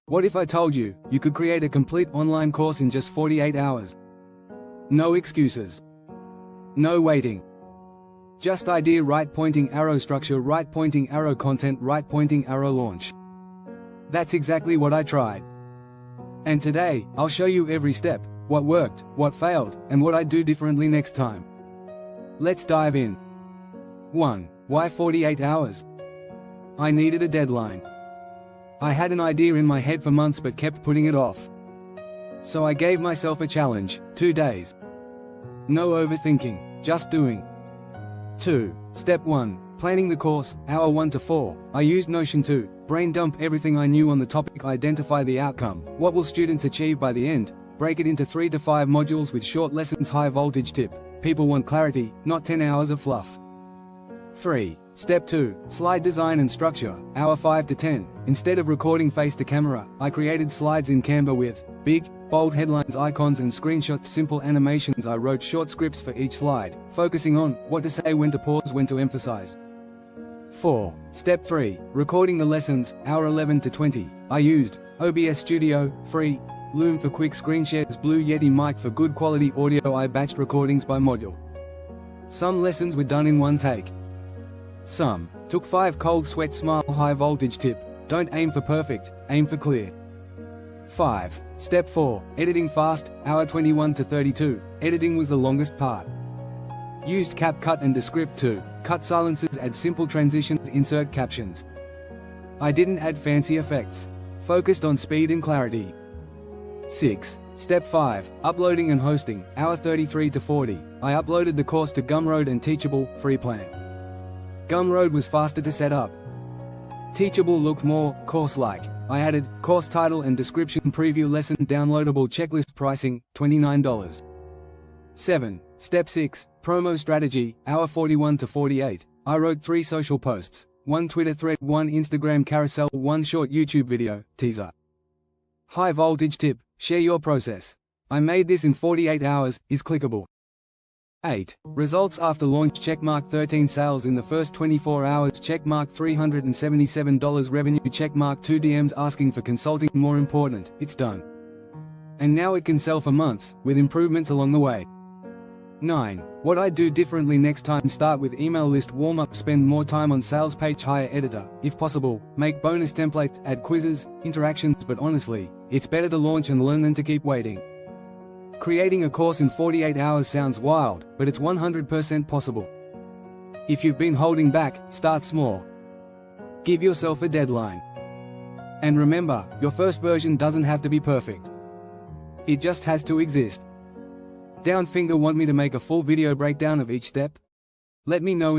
What if I told you, you could create a complete online course in just 48 hours? No excuses. No waiting. Just idea, right pointing arrow, structure, right pointing arrow, content, right pointing arrow, launch. That's exactly what I tried. And today, I'll show you every step, what worked, what failed, and what I'd do differently next time. Let's dive in. 1. Why 48 hours? I needed a deadline. I had an idea in my head for months but kept putting it off. So I gave myself a challenge, 2 days. No overthinking, just doing. 2. Step 1. Planning the course, hour 1 to 4. I used Notion to brain dump everything I knew on the topic, identify the outcome, what will students achieve by the end, break it into 3 to 5 modules with short lessons. High voltage tip. People want clarity, not 10 hours of fluff. 3. Step 2. Slide design and structure, hour 5 to 10. Instead of recording face to camera, I created slides in Canva with big, bold headlines, icons and screenshots, simple animations. I wrote short scripts for each slide, focusing on what to say, when to pause, when to emphasize. 4. Step 3. Recording the lessons, hour 11 to 20. I used OBS Studio, free, Loom for quick screen shares, Blue Yeti mic for good quality audio. I batched recordings by module. Some lessons were done in one take. Some took 5. Cold sweat smile. High voltage tip. Don't aim for perfect, aim for clear. 5. Step 4. Editing fast, hour 21 to 32. Editing was the longest part. Used CapCut and Descript to cut silences, add simple transitions, insert captions. I didn't add fancy effects. Focused on speed and clarity. 6. Step 5. Uploading and hosting, hour 33 to 40. I uploaded the course to Gumroad and Teachable, free plan. Gumroad was faster to set up. Teachable looked more course-like. I added course title and description, preview lesson, downloadable checklist, pricing $29. 7. Step 6. Promo strategy, hour 41 to 48. I wrote 3 social posts, 1 Twitter thread, 1 Instagram carousel, 1 short YouTube video, teaser. High voltage tip, share your process. I made this in 48 hours, is clickable. 8. Results after launch, checkmark 13 sales in the first 24 hours, checkmark $377 revenue, checkmark 2 DMs asking for consulting. More important, it's done. And now it can sell for months, with improvements along the way. 9. What I'd do differently next time. Start with email list warm-up, spend more time on sales page, hire editor, if possible, make bonus templates, add quizzes, interactions, but honestly, it's better to launch and learn than to keep waiting. Creating a course in 48 hours sounds wild, but it's 100% possible. If you've been holding back, start small. Give yourself a deadline. And remember, your first version doesn't have to be perfect. It just has to exist. Downfinger, want me to make a full video breakdown of each step? Let me know.